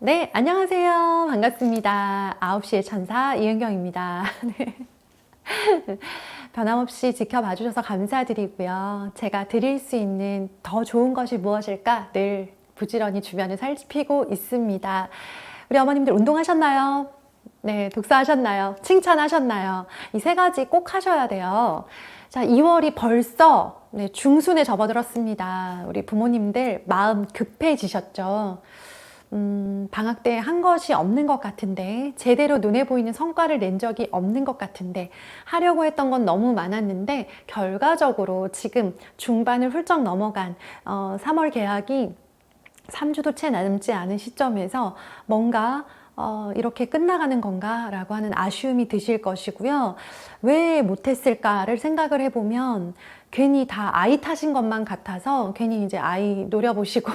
네, 안녕하세요. 반갑습니다. 9시의 천사 이은경입니다. 네. 변함없이 지켜봐 주셔서 감사드리고요. 제가 드릴 수 있는 더 좋은 것이 무엇일까 늘 부지런히 주변을 살피고 있습니다. 우리 어머님들 운동하셨나요? 네, 독서하셨나요? 칭찬하셨나요? 이 세 가지 꼭 하셔야 돼요. 자, 2월이 벌써 중순에 접어들었습니다. 우리 부모님들 마음 급해지셨죠? 방학 때 한 것이 없는 것 같은데, 제대로 눈에 보이는 성과를 낸 적이 없는 것 같은데, 하려고 했던 건 너무 많았는데, 결과적으로 지금 중반을 훌쩍 넘어간 3월 개학이 3주도 채 남지 않은 시점에서 뭔가 이렇게 끝나가는 건가 라고 하는 아쉬움이 드실 것이고요. 왜 못했을까를 생각을 해보면 괜히 다 아이 탓인 것만 같아서 괜히 이제 아이 노려보시고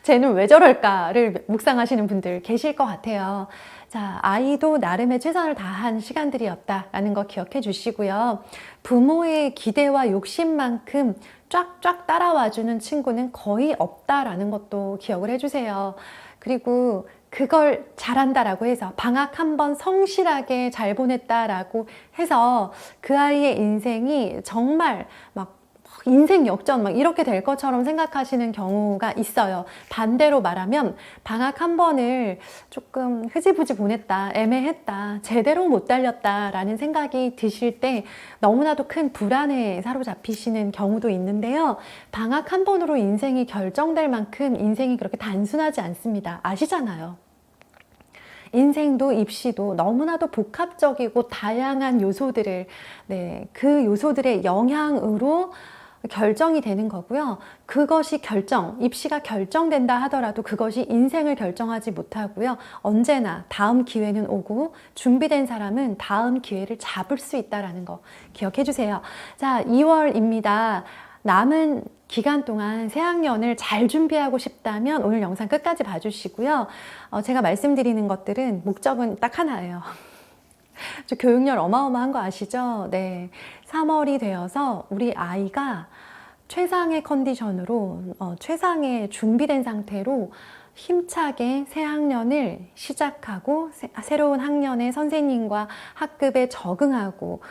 쟤는 왜 저럴까를 묵상하시는 분들 계실 것 같아요. 자, 아이도 나름의 최선을 다한 시간들이었다라는 거 기억해 주시고요. 부모의 기대와 욕심만큼 쫙쫙 따라와주는 친구는 거의 없다라는 것도 기억을 해주세요. 그리고 그걸 잘한다라고 해서 방학 한번 성실하게 잘 보냈다라고 해서 그 아이의 인생이 정말 막 인생 역전 막 이렇게 될 것처럼 생각하시는 경우가 있어요. 반대로 말하면 방학 한 번을 조금 흐지부지 보냈다, 애매했다, 제대로 못 달렸다라는 생각이 드실 때 너무나도 큰 불안에 사로잡히시는 경우도 있는데요. 방학 한 번으로 인생이 결정될 만큼 인생이 그렇게 단순하지 않습니다. 아시잖아요. 인생도 입시도 너무나도 복합적이고 다양한 요소들을, 그 요소들의 영향으로 결정이 되는 거고요. 그것이 입시가 결정된다 하더라도 그것이 인생을 결정하지 못하고요. 언제나 다음 기회는 오고 준비된 사람은 다음 기회를 잡을 수 있다는 거 기억해 주세요. 자, 2월입니다. 남은 기간 동안 새학년을 잘 준비하고 싶다면 오늘 영상 끝까지 봐주시고요. 제가 말씀드리는 것들은 목적은 딱 하나예요. 저 교육열 어마어마한 거 아시죠? 네. 3월이 되어서 우리 아이가 최상의 컨디션으로, 최상의 준비된 상태로 힘차게 새 학년을 시작하고 새로운 학년의 선생님과 학급에 적응하고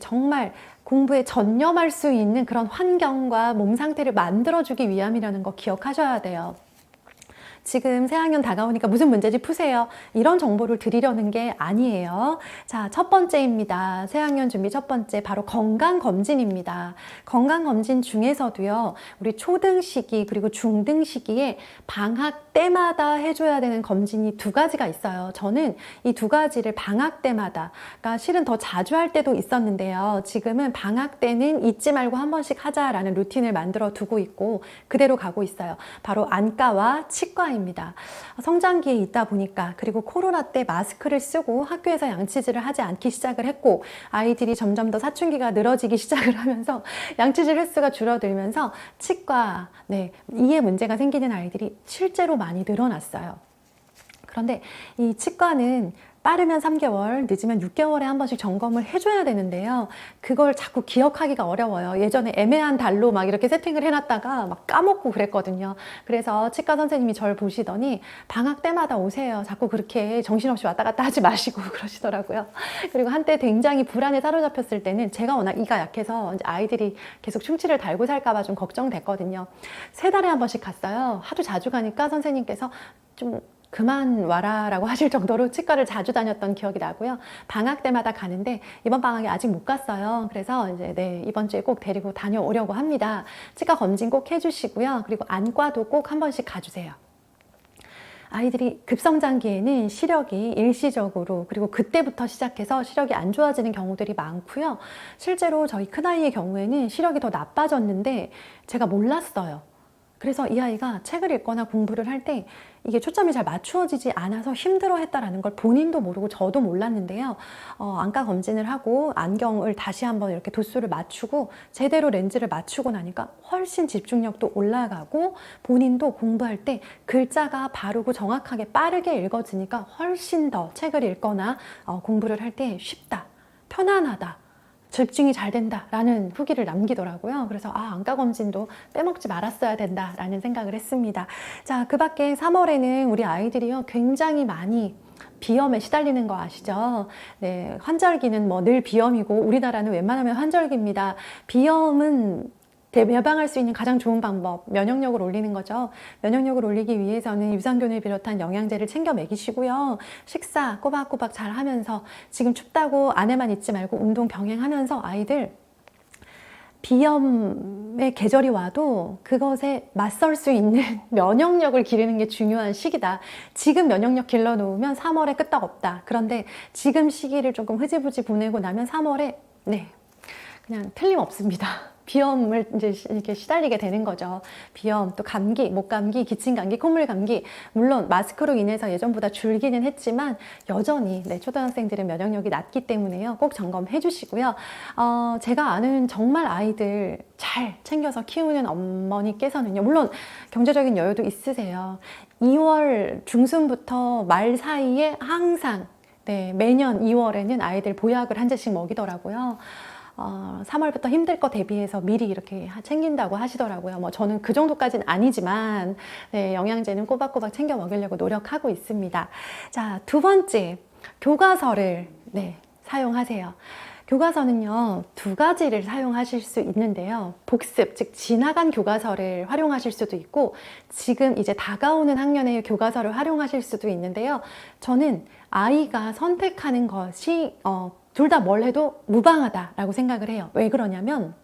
정말 공부에 전념할 수 있는 그런 환경과 몸 상태를 만들어주기 위함이라는 거 기억하셔야 돼요. 지금 새학년 다가오니까 무슨 문제지 푸세요. 이런 정보를 드리려는 게 아니에요. 자, 첫 번째입니다. 새학년 준비 첫 번째 바로 건강검진입니다. 건강검진 중에서도요. 우리 초등 시기 그리고 중등 시기에 방학 때마다 해줘야 되는 검진이 두 가지가 있어요. 저는 이 두 가지를 방학 때마다, 그러니까 실은 더 자주 할 때도 있었는데요. 지금은 방학 때는 잊지 말고 한 번씩 하자라는 루틴을 만들어 두고 있고 그대로 가고 있어요. 바로 안과와 치과입니다. 성장기에 있다 보니까, 그리고 코로나 때 마스크를 쓰고 학교에서 양치질을 하지 않기 시작을 했고, 아이들이 점점 더 사춘기가 늘어지기 시작을 하면서 양치질 횟수가 줄어들면서 치과, 이에 문제가 생기는 아이들이 실제로 많이 늘어났어요. 그런데 이 치과는 빠르면 3개월, 늦으면 6개월에 한 번씩 점검을 해줘야 되는데요. 그걸 자꾸 기억하기가 어려워요. 예전에 애매한 달로 막 이렇게 세팅을 해놨다가 막 까먹고 그랬거든요. 그래서 치과 선생님이 저를 보시더니 방학 때마다 오세요. 자꾸 그렇게 정신없이 왔다 갔다 하지 마시고 그러시더라고요. 그리고 한때 굉장히 불안에 사로잡혔을 때는 제가 워낙 이가 약해서 이제 아이들이 계속 충치를 달고 살까봐 좀 걱정됐거든요. 3달에 한 번씩 갔어요. 하도 자주 가니까 선생님께서 좀 그만 와라 라고 하실 정도로 치과를 자주 다녔던 기억이 나고요. 방학 때마다 가는데 이번 방학에 아직 못 갔어요. 그래서 이제 이번 주에 꼭 데리고 다녀오려고 합니다. 치과 검진 꼭 해주시고요. 그리고 안과도 꼭 한 번씩 가주세요. 아이들이 급성장기에는 시력이 일시적으로, 그리고 그때부터 시작해서 시력이 안 좋아지는 경우들이 많고요. 실제로 저희 큰아이의 경우에는 시력이 더 나빠졌는데 제가 몰랐어요. 그래서 이 아이가 책을 읽거나 공부를 할 때 이게 초점이 잘 맞추어지지 않아서 힘들어했다라는 걸 본인도 모르고 저도 몰랐는데요. 안과 검진을 하고 안경을 다시 한번 이렇게 도수를 맞추고 제대로 렌즈를 맞추고 나니까 훨씬 집중력도 올라가고, 본인도 공부할 때 글자가 바르고 정확하게 빠르게 읽어지니까 훨씬 더 책을 읽거나 공부를 할 때 쉽다, 편안하다, 집중이 잘 된다라는 후기를 남기더라고요. 그래서 안과 검진도 빼먹지 말았어야 된다라는 생각을 했습니다. 자, 그 밖에 3월에는 우리 아이들이요 굉장히 많이 비염에 시달리는 거 아시죠? 네, 환절기는 뭐 늘 비염이고 우리나라는 웬만하면 환절기입니다. 비염은 예방할 수 있는 가장 좋은 방법, 면역력을 올리는 거죠. 면역력을 올리기 위해서는 유산균을 비롯한 영양제를 챙겨 먹이시고요. 식사 꼬박꼬박 잘 하면서 지금 춥다고 안에만 있지 말고 운동 병행하면서 아이들 비염의 계절이 와도 그것에 맞설 수 있는 면역력을 기르는 게 중요한 시기다. 지금 면역력 길러놓으면 3월에 끄떡없다. 그런데 지금 시기를 조금 흐지부지 보내고 나면 3월에 그냥 틀림없습니다. 비염을 이제 이렇게 시달리게 되는 거죠. 비염, 또 감기, 목감기, 기침감기, 콧물감기. 물론 마스크로 인해서 예전보다 줄기는 했지만 여전히 초등학생들은 면역력이 낮기 때문에요. 꼭 점검해 주시고요. 제가 아는 정말 아이들 잘 챙겨서 키우는 어머니께서는요. 물론 경제적인 여유도 있으세요. 2월 중순부터 말 사이에 항상 매년 2월에는 아이들 보약을 한 잔씩 먹이더라고요. 3월부터 힘들 거 대비해서 미리 이렇게 챙긴다고 하시더라고요. 뭐 저는 그 정도까지는 아니지만 영양제는 꼬박꼬박 챙겨 먹으려고 노력하고 있습니다. 자, 두 번째, 교과서를 사용하세요. 교과서는요, 두 가지를 사용하실 수 있는데요. 복습, 즉 지나간 교과서를 활용하실 수도 있고 지금 이제 다가오는 학년의 교과서를 활용하실 수도 있는데요. 저는 아이가 선택하는 것이 둘 다 뭘 해도 무방하다라고 생각을 해요. 왜 그러냐면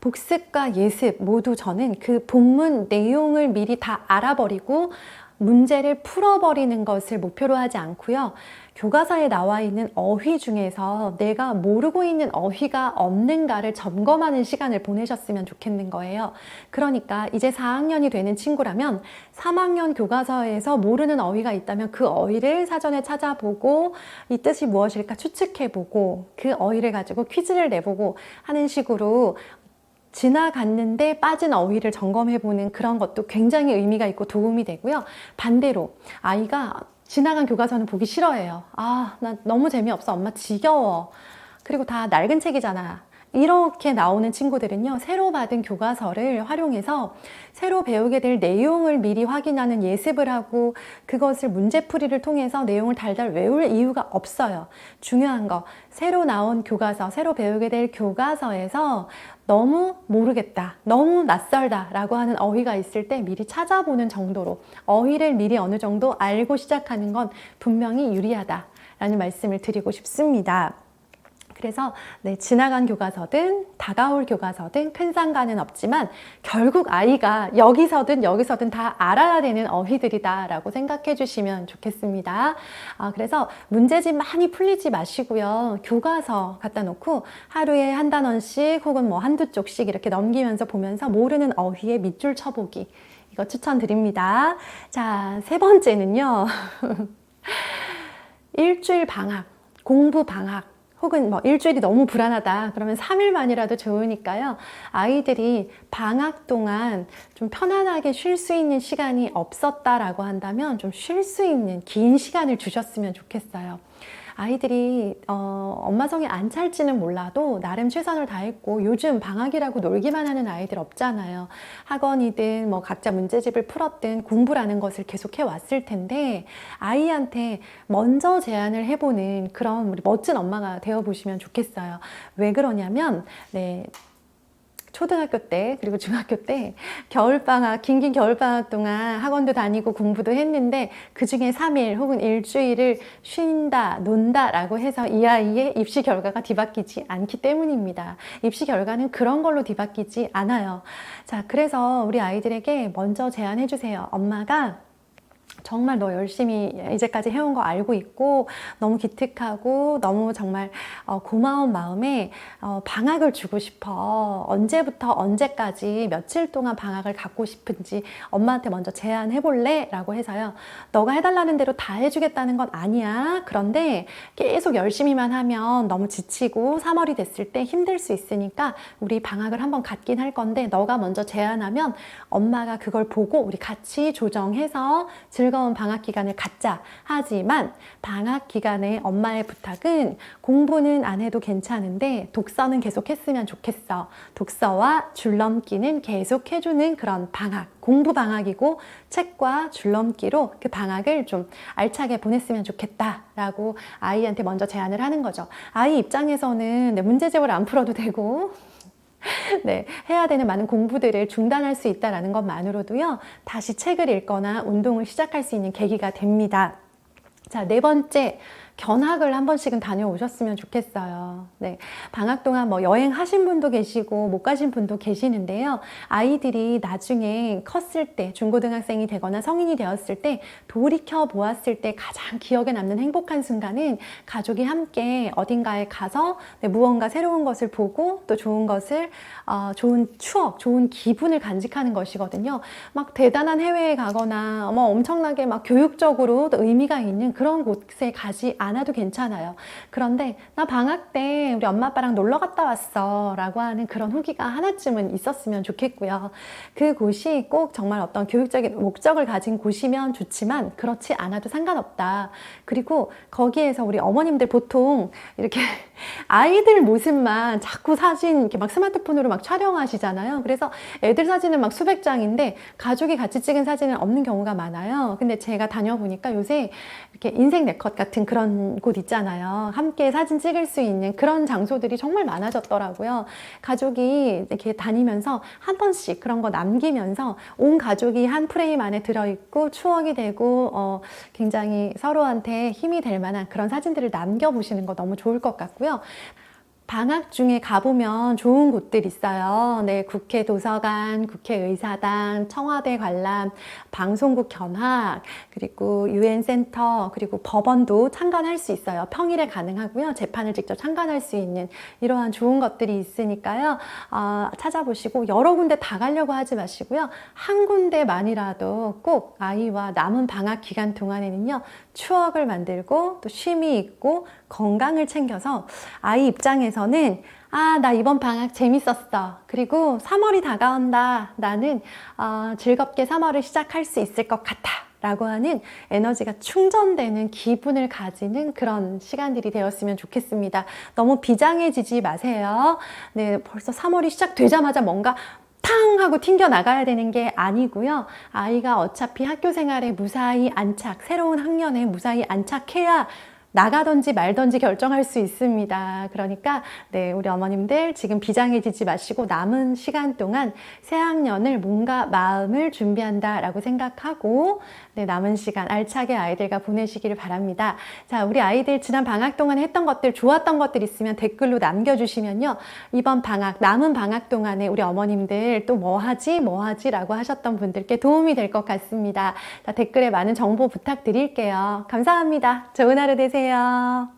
복습과 예습 모두 저는 그 본문 내용을 미리 다 알아버리고 문제를 풀어버리는 것을 목표로 하지 않고요. 교과서에 나와 있는 어휘 중에서 내가 모르고 있는 어휘가 없는가를 점검하는 시간을 보내셨으면 좋겠는 거예요. 그러니까 이제 4학년이 되는 친구라면 3학년 교과서에서 모르는 어휘가 있다면 그 어휘를 사전에 찾아보고 이 뜻이 무엇일까 추측해보고 그 어휘를 가지고 퀴즈를 내보고 하는 식으로 지나갔는데 빠진 어휘를 점검해보는 그런 것도 굉장히 의미가 있고 도움이 되고요. 반대로 아이가 지나간 교과서는 보기 싫어해요. 나 너무 재미없어. 엄마 지겨워. 그리고 다 낡은 책이잖아. 이렇게 나오는 친구들은요, 새로 받은 교과서를 활용해서 새로 배우게 될 내용을 미리 확인하는 예습을 하고 그것을 문제풀이를 통해서 내용을 달달 외울 이유가 없어요. 중요한 거, 새로 나온 교과서, 새로 배우게 될 교과서에서 너무 모르겠다, 너무 낯설다 라고 하는 어휘가 있을 때 미리 찾아보는 정도로 어휘를 미리 어느 정도 알고 시작하는 건 분명히 유리하다 라는 말씀을 드리고 싶습니다. 그래서 지나간 교과서든 다가올 교과서든 큰 상관은 없지만 결국 아이가 여기서든 다 알아야 되는 어휘들이다 라고 생각해 주시면 좋겠습니다. 그래서 문제집 많이 풀리지 마시고요. 교과서 갖다 놓고 하루에 한 단원씩 혹은 뭐 한두 쪽씩 이렇게 넘기면서 보면서 모르는 어휘에 밑줄 쳐보기, 이거 추천드립니다. 자, 세 번째는요. 일주일 방학, 공부 방학, 혹은 뭐 일주일이 너무 불안하다 그러면 3일만이라도 좋으니까요. 아이들이 방학 동안 좀 편안하게 쉴 수 있는 시간이 없었다라고 한다면 좀 쉴 수 있는 긴 시간을 주셨으면 좋겠어요. 아이들이 엄마 성에 안 찰지는 몰라도 나름 최선을 다했고 요즘 방학이라고 놀기만 하는 아이들 없잖아요. 학원이든 뭐 각자 문제집을 풀었든 공부라는 것을 계속 해왔을 텐데 아이한테 먼저 제안을 해보는 그런 우리 멋진 엄마가 되어보시면 좋겠어요. 왜 그러냐면 초등학교 때 그리고 중학교 때 겨울방학, 긴 겨울방학 동안 학원도 다니고 공부도 했는데 그중에 3일 혹은 일주일을 쉰다, 논다 라고 해서 이 아이의 입시 결과가 뒤바뀌지 않기 때문입니다. 입시 결과는 그런 걸로 뒤바뀌지 않아요. 자, 그래서 우리 아이들에게 먼저 제안해 주세요. 엄마가 정말 너 열심히 이제까지 해온 거 알고 있고 너무 기특하고 너무 정말 고마운 마음에 방학을 주고 싶어. 언제부터 언제까지 며칠 동안 방학을 갖고 싶은지 엄마한테 먼저 제안해 볼래? 라고 해서요. 너가 해달라는 대로 다 해주겠다는 건 아니야. 그런데 계속 열심히만 하면 너무 지치고 3월이 됐을 때 힘들 수 있으니까 우리 방학을 한번 갖긴 할 건데 너가 먼저 제안하면 엄마가 그걸 보고 우리 같이 조정해서 즐거운 방학 기간을 갖자. 하지만 방학 기간에 엄마의 부탁은 공부는 안 해도 괜찮은데 독서는 계속 했으면 좋겠어. 독서와 줄넘기는 계속 해주는 그런 방학, 공부 방학이고 책과 줄넘기로 그 방학을 좀 알차게 보냈으면 좋겠다라고 아이한테 먼저 제안을 하는 거죠. 아이 입장에서는 문제집을 안 풀어도 되고 네, 해야 되는 많은 공부들을 중단할 수 있다는 것만으로도요, 다시 책을 읽거나 운동을 시작할 수 있는 계기가 됩니다. 자, 네 번째, 견학을 한 번씩은 다녀오셨으면 좋겠어요. 네, 방학 동안 뭐 여행하신 분도 계시고 못 가신 분도 계시는데요. 아이들이 나중에 컸을 때, 중고등학생이 되거나 성인이 되었을 때 돌이켜 보았을 때 가장 기억에 남는 행복한 순간은 가족이 함께 어딘가에 가서 무언가 새로운 것을 보고 또 좋은 것을 좋은 추억, 좋은 기분을 간직하는 것이거든요. 막 대단한 해외에 가거나 엄청나게 막 교육적으로 의미가 있는 그런 곳에 가지 않아도 괜찮아요. 그런데 나 방학 때 우리 엄마 아빠랑 놀러 갔다 왔어 라고 하는 그런 후기가 하나쯤은 있었으면 좋겠고요. 그 곳이 꼭 정말 어떤 교육적인 목적을 가진 곳이면 좋지만 그렇지 않아도 상관없다. 그리고 거기에서 우리 어머님들 보통 이렇게 아이들 모습만 자꾸 사진 이렇게 막 스마트폰으로 막 촬영하시잖아요. 그래서 애들 사진은 막 수백 장인데 가족이 같이 찍은 사진은 없는 경우가 많아요. 근데 제가 다녀보니까 요새 이렇게 인생 네컷 같은 그런 곳 있잖아요. 함께 사진 찍을 수 있는 그런 장소들이 정말 많아졌더라고요. 가족이 이렇게 다니면서 한 번씩 그런 거 남기면서 온 가족이 한 프레임 안에 들어있고 추억이 되고 굉장히 서로한테 힘이 될 만한 그런 사진들을 남겨보시는 거 너무 좋을 것 같고요. 방학 중에 가보면 좋은 곳들 있어요. 네, 국회 도서관, 국회의사당, 청와대 관람, 방송국 견학, 그리고 유엔센터, 그리고 법원도 참관할 수 있어요. 평일에 가능하고요. 재판을 직접 참관할 수 있는 이러한 좋은 것들이 있으니까요. 찾아보시고 여러 군데 다 가려고 하지 마시고요. 한 군데만이라도 꼭 아이와 남은 방학 기간 동안에는요. 추억을 만들고 또 쉼이 있고 건강을 챙겨서 아이 입장에서는 나 이번 방학 재밌었어. 그리고 3월이 다가온다. 나는 즐겁게 3월을 시작할 수 있을 것 같아. 라고 하는 에너지가 충전되는 기분을 가지는 그런 시간들이 되었으면 좋겠습니다. 너무 비장해지지 마세요. 네, 벌써 3월이 시작되자마자 뭔가 탕 하고 튕겨 나가야 되는 게 아니고요. 아이가 어차피 학교 생활에 무사히 안착, 새로운 학년에 무사히 안착해야 나가든지 말든지 결정할 수 있습니다. 그러니까 네, 우리 어머님들 지금 비장해지지 마시고 남은 시간 동안 새 학년을 뭔가 마음을 준비한다라고 생각하고 네, 남은 시간 알차게 아이들과 보내시기를 바랍니다. 자, 우리 아이들 지난 방학 동안에 했던 것들, 좋았던 것들 있으면 댓글로 남겨주시면요. 이번 방학, 남은 방학 동안에 우리 어머님들 또 뭐 하지 라고 하셨던 분들께 도움이 될 것 같습니다. 자, 댓글에 많은 정보 부탁드릴게요. 감사합니다. 좋은 하루 되세요.